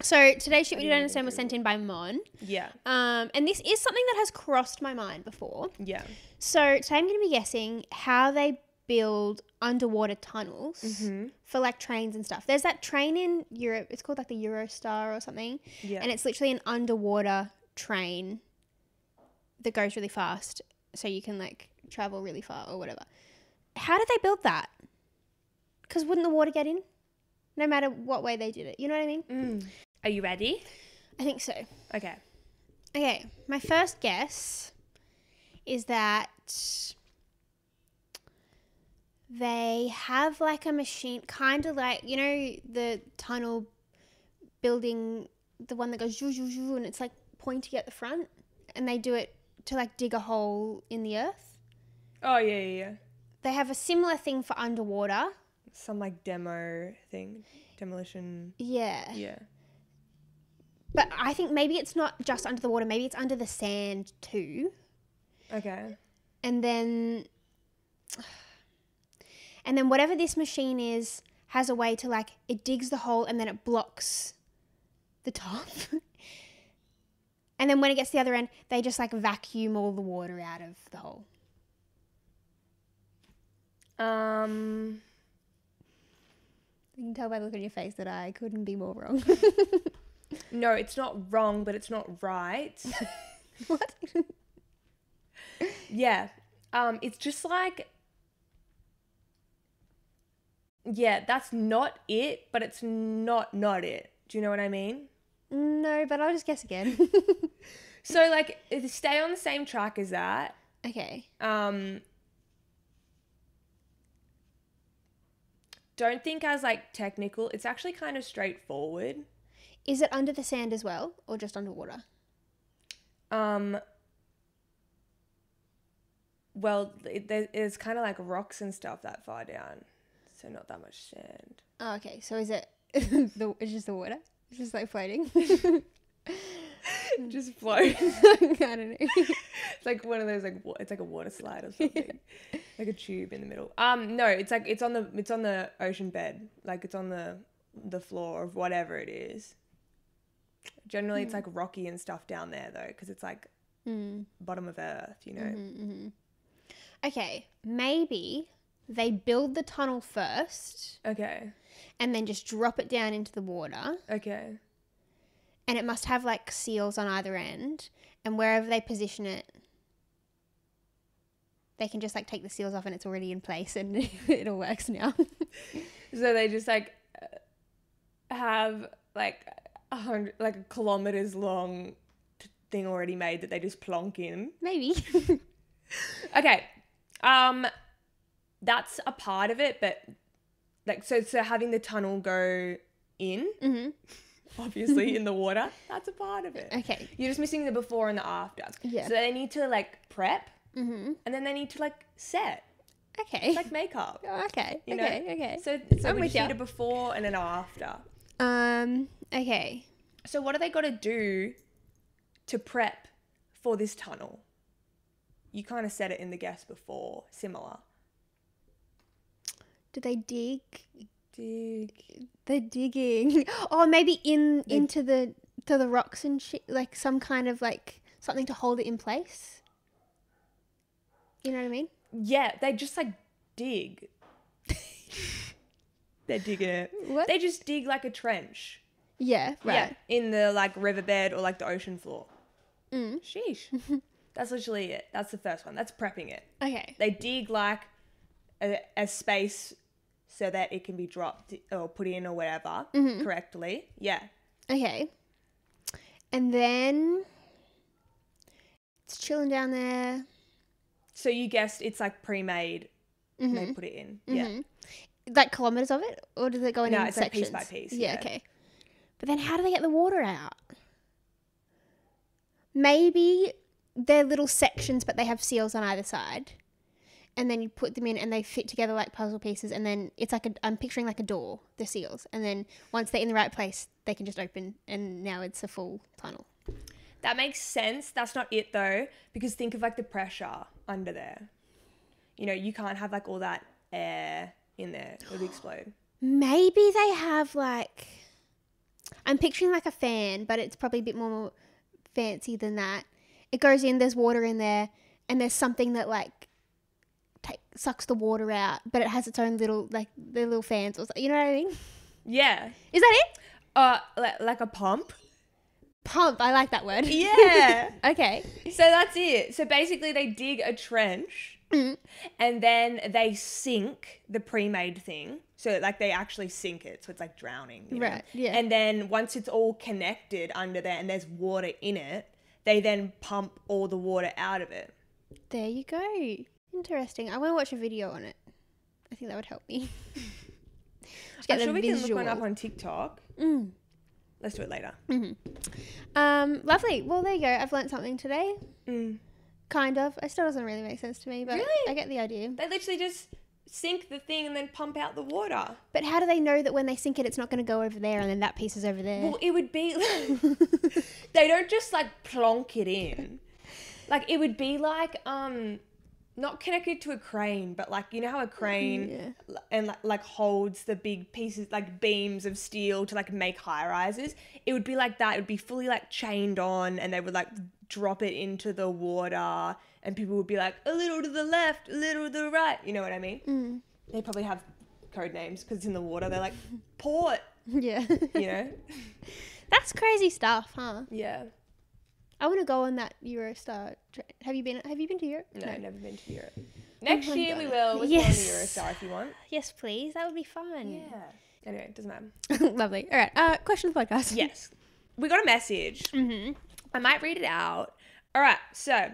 So today's Shit We Don't Understand was sent in by Mon. Yeah. And this is something that has crossed my mind before. Yeah. So today I'm going to be guessing how they build underwater tunnels for like trains and stuff. There's that train in Europe. It's called like the Eurostar or something. Yeah. And it's literally an underwater train that goes really fast. So you can like travel really far or whatever. How did they build that? Because wouldn't the water get in? No matter what way they did it. You know what I mean? Are you ready? I think so. Okay. Okay, my first guess is that they have like a machine, kind of like, you know, the tunnel building, the one that goes zhoo, zhoo, zhoo, and it's like pointy at the front, and they do it to like dig a hole in the earth. Oh, yeah. They have a similar thing for underwater. Some like demo thing. Demolition. Yeah. Yeah. But I think maybe it's not just under the water, maybe it's under the sand too. Okay. And then whatever this machine is has a way to like, it digs the hole and then it blocks the top. And then when it gets to the other end, they just like vacuum all the water out of the hole. You can tell by the look on your face that I couldn't be more wrong. No, it's not wrong, but it's not right. What? Yeah. It's just like, yeah, that's not it, but it's not it. Do you know what I mean? No, but I'll just guess again. So like, stay on the same track as that. Okay. Don't think as like technical. It's actually kind of straightforward. Is it under the sand as well, or just underwater? Well, there's kind of like rocks and stuff that far down, so not that much sand. Oh, okay. So is it it's just the water? It's just like floating? Just float. I don't know. It's like one of those it's like a water slide or something, like a tube in the middle. No, it's like it's on the ocean bed, like it's on the floor of whatever it is. Generally, it's like rocky and stuff down there though, because it's like bottom of earth, you know. Okay, maybe they build the tunnel first. Okay. And then just drop it down into the water. Okay. And it must have like seals on either end. And wherever they position it, they can just like take the seals off and it's already in place and it all works now. So they just like have like 100, like a kilometers long thing already made that they just plonk in. Maybe. Okay. That's a part of it, but like so having the tunnel go in, obviously in the water, that's a part of it. Okay. You're just missing the before and the after. Yeah. So they need to like prep, and then they need to like set. Okay. It's like makeup. Oh, okay. You know? Okay. So I'm we with just ya. need a before and an after. Okay. So what do they got to do to prep for this tunnel? You kind of said it in the guess before, similar. Do they dig? Dig. They're digging. Oh, maybe into the rocks and shit, like some kind of like something to hold it in place. You know what I mean? Yeah, they just like dig. They're digging it. What? They just dig like a trench. Yeah, right. Yeah, in the like riverbed or like the ocean floor. Sheesh. That's literally it. That's the first one. That's prepping it. Okay. They dig like a space so that it can be dropped or put in or whatever correctly. Yeah. Okay. And then it's chilling down there. So you guessed it's like pre-made. They put it in. Yeah. Like kilometers of it? Or does it go in No, it's like sections? piece by piece. Yeah, okay. But then how do they get the water out? Maybe they're little sections, but they have seals on either side. And then you put them in and they fit together like puzzle pieces. And then it's like I'm picturing like a door, the seals. And then once they're in the right place, they can just open and now it's a full tunnel. That makes sense. That's not it though, because think of like the pressure under there. You know, you can't have like all that air in there. It would explode. Maybe they have like, I'm picturing like a fan, but it's probably a bit more fancy than that. It goes in, there's water in there, and there's something that like sucks the water out, but it has its own little, like the little fans or something. You know what I mean? Yeah. Is that it? Like a pump. Pump. I like that word. Yeah. Okay. So that's it. So basically they dig a trench and then they sink the pre-made thing. So like they actually sink it. So it's like drowning. You know? Right, yeah. And then once it's all connected under there and there's water in it, they then pump all the water out of it. There you go. Interesting. I want to watch a video on it. I think that would help me. I'm sure we can look one up on TikTok. Let's do it later. Lovely. Well, there you go. I've learnt something today. Kind of. It still doesn't really make sense to me, but Really? I get the idea. They literally just sink the thing and then pump out the water. But how do they know that when they sink it, it's not going to go over there and then that piece is over there? Well, it would be... they don't just like plonk it in. Like it would be like... not connected to a crane, but like, you know how a crane and like holds the big pieces, like beams of steel to like make high rises. It would be like that. It would be fully like chained on and they would like drop it into the water and people would be like a little to the left, a little to the right. You know what I mean? They probably have code names because it's in the water. They're like port, Yeah. you know? That's crazy stuff, huh? Yeah. I want to go on that Eurostar. Have you been to Europe? No, never been to Europe. Next year we will. We'll Yes. go on the Eurostar if you want. Yes, please. That would be fun. Yeah. Anyway, it doesn't matter. Lovely. All right. Question of the podcast. Yes. We got a message. Mm-hmm. I might read it out. All right. So,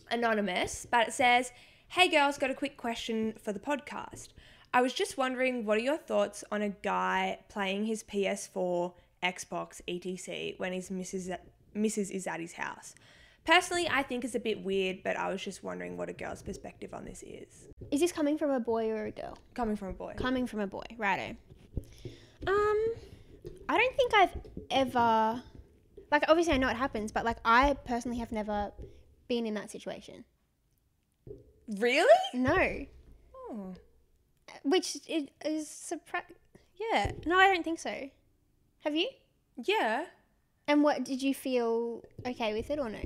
anonymous, but it says, "Hey girls, got a quick question for the podcast. I was just wondering, what are your thoughts on a guy playing his PS4, Xbox, etc. when his missus is at his house? Personally, I think it's a bit weird, but I was just wondering what a girl's perspective on this is." Is this coming from a boy or a girl? Coming from a boy. Coming from a boy. Righto. I don't think I've ever... Like, obviously I know it happens, but, like, I personally have never been in that situation. Really? No. Oh. Which is surprising. Yeah. No, I don't think so. Have you? Yeah. And what, did you feel okay with it or no?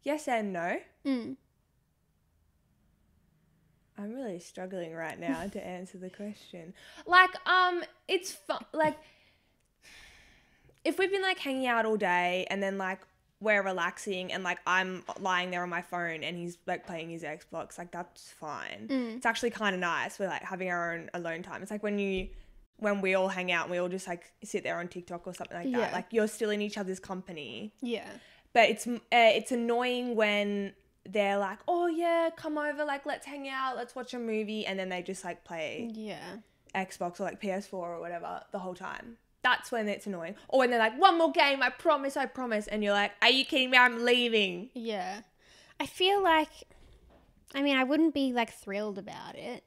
Yes and no. Mm. I'm really struggling right now to answer the question. Like, it's fun. Like, if we've been like hanging out all day and then like we're relaxing and like I'm lying there on my phone and he's like playing his Xbox, like that's fine. It's actually kind of nice. We're like having our own alone time. It's like when we all hang out and we all just like sit there on TikTok or something like that. Yeah. Like you're still in each other's company. Yeah. But it's annoying when they're like, "Oh yeah, come over, like let's hang out, let's watch a movie," and then they just like play Xbox or like PS4 or whatever the whole time. That's when it's annoying. Or when they're like, "One more game, I promise," and you're like, "Are you kidding me? I'm leaving." Yeah. I feel like, I mean, I wouldn't be like thrilled about it.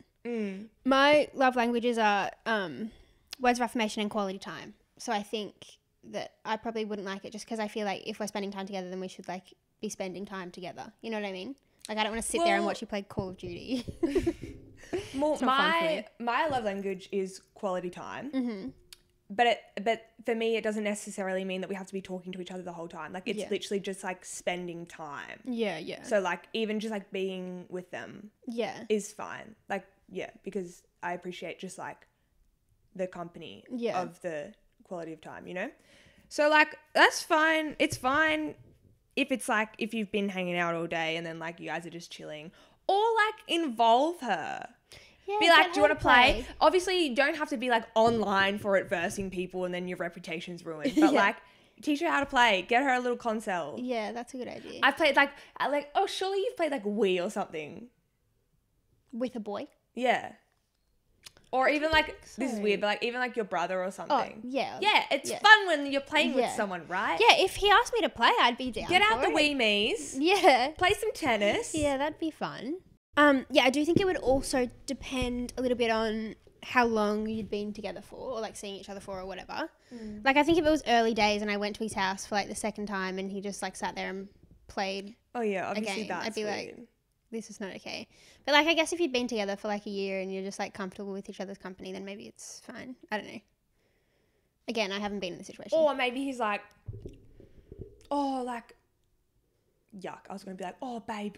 My love languages are words of affirmation and quality time. So I think that I probably wouldn't like it just because I feel like if we're spending time together, then we should like be spending time together. You know what I mean? Like I don't want to sit there and watch you play Call of Duty. Well, my love language is quality time. Mm-hmm. But for me, it doesn't necessarily mean that we have to be talking to each other the whole time. Like it's literally just like spending time. Yeah, yeah. So like even just like being with them is fine. Like, yeah, because I appreciate just like the company of the quality of time, you know? So like that's fine. It's fine if it's like if you've been hanging out all day and then like you guys are just chilling, or like involve her. Yeah, be like, "Do you want to play?" Obviously, you don't have to be like online for it versing people and then your reputation's ruined. But like, teach her how to play. Get her a little console. Yeah, that's a good idea. I've played like, oh, surely you've played like Wii or something. With a boy? Yeah. Or even like, this is weird, but like even like your brother or something. Oh, yeah. Yeah, it's fun when you're playing with someone, right? Yeah, if he asked me to play, I'd be down. Get out for the it. Wii Me's. Yeah. Play some tennis. Yeah, that'd be fun. Yeah, I do think it would also depend a little bit on how long you'd been together for, or like seeing each other for, or whatever. Like I think if it was early days and I went to his house for like the second time and he just like sat there and played Oh yeah, obviously game, that's I'd be weird. like, this is not okay. But like I guess if you'd been together for like a year and you're just like comfortable with each other's company, then maybe it's fine. I don't know. Again, I haven't been in the situation. Or maybe he's like, oh, like, yuck. I was going to be like, "Oh, babe."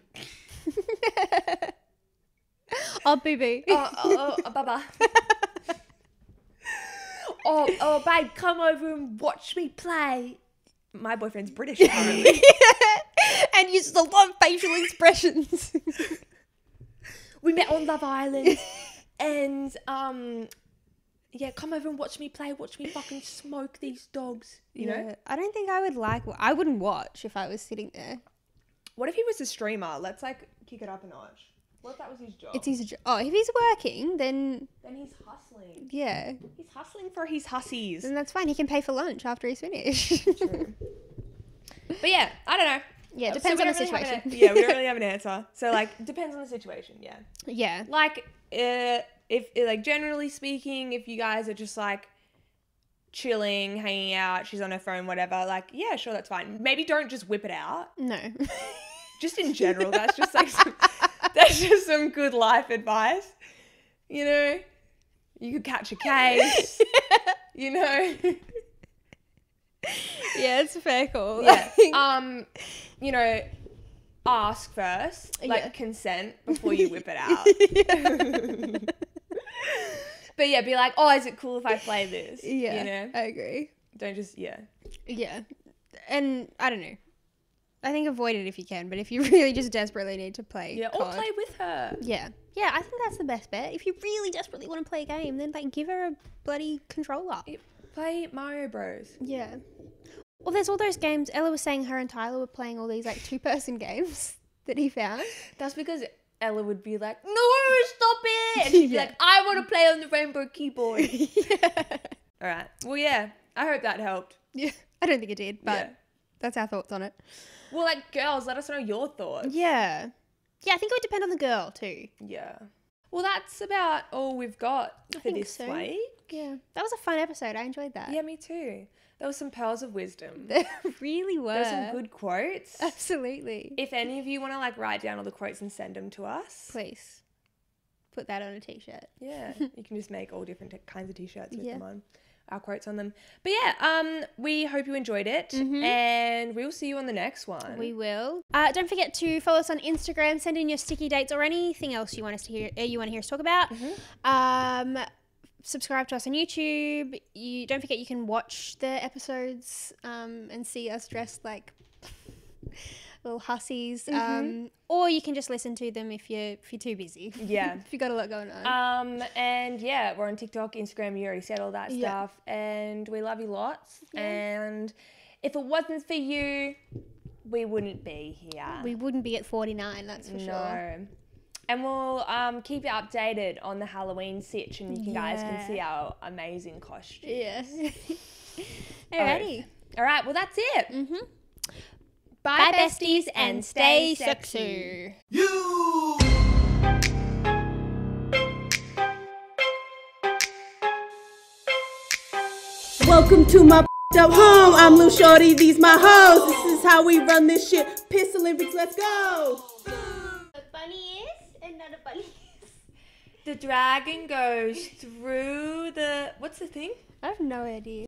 Oh, boo-boo. Oh, baba. oh, babe, come over and watch me play. My boyfriend's British, apparently. And uses a lot of facial expressions. We met on Love Island. And, yeah, come over and watch me play. Watch me fucking smoke these dogs. You know? I don't think I would I wouldn't watch if I was sitting there. What if he was a streamer? Let's, like, kick it up a notch. What if that was his job? It's his job. Oh, if he's working, then Then he's hustling. yeah. He's hustling for his hussies. Then that's fine. He can pay for lunch after he's finished. True. But yeah, I don't know. Yeah, depends on the situation. We don't really have an answer. So like, depends on the situation. Yeah. Yeah. Like, if like generally speaking, if you guys are just like chilling, hanging out, she's on her phone, whatever. Like, yeah, sure, that's fine. Maybe don't just whip it out. No. Just in general, that's just like that's just some good life advice. You know, you could catch a case. You know. Yeah, it's a fair call. Yeah. You know, ask first, like consent before you whip it out. But Yeah, be like, oh, is it cool if I play this? Yeah, You know? I agree. Don't just, yeah. Yeah. And I don't know. I think avoid it if you can, but if you really just desperately need to play Yeah, or COD, play with her. Yeah. Yeah, I think that's the best bet. If you really desperately want to play a game, then like give her a bloody controller. Play Mario Bros. Yeah. Well, there's all those games. Ella was saying her and Tyler were playing all these like 2-person games that he found. That's because Ella would be like, no, stop it. And he'd be like, I want to play on the rainbow keyboard. Yeah. All right. Well, yeah, I hope that helped. Yeah. I don't think it did, but Yeah. that's our thoughts on it. Well, like, girls, let us know your thoughts. Yeah. Yeah, I think it would depend on the girl too. Yeah. Well, that's about all we've got for think this so. week. Yeah. That was a fun episode. I enjoyed that. Yeah, me too. There was some pearls of wisdom. There really were. There were some good quotes. Absolutely. If any of you want to like write down all the quotes and send them to us, Please put that on a t-shirt. yeah, you can just make all different kinds of t-shirts with Yeah. them on, our quotes on them. But yeah, we hope you enjoyed it, and we'll see you on the next one. We will. Don't forget to follow us on Instagram. Send in your sticky dates or anything else you want us to hear. You want to hear us talk about. Subscribe to us on YouTube. You don't forget you can watch the episodes and see us dressed like little hussies. Or you can just listen to them if you're too busy. Yeah. If you got a lot going on. And yeah, we're on TikTok, Instagram. You already said all that Yeah. stuff, and we love you lots. Yeah. And if it wasn't for you, we wouldn't be here. We wouldn't be at 49, that's for sure. No. And we'll keep you updated on the Halloween sitch, and you guys can see our amazing costumes. Yeah. Alrighty. All right, well, that's it. Bye, besties, and stay sexy. Welcome to my up home. I'm Lil Shorty, these my hoes. This is how we run this shit. Piss Olympics, let's go. A bunny is and not a bunny is. The dragon goes through the... What's the thing? I have no idea.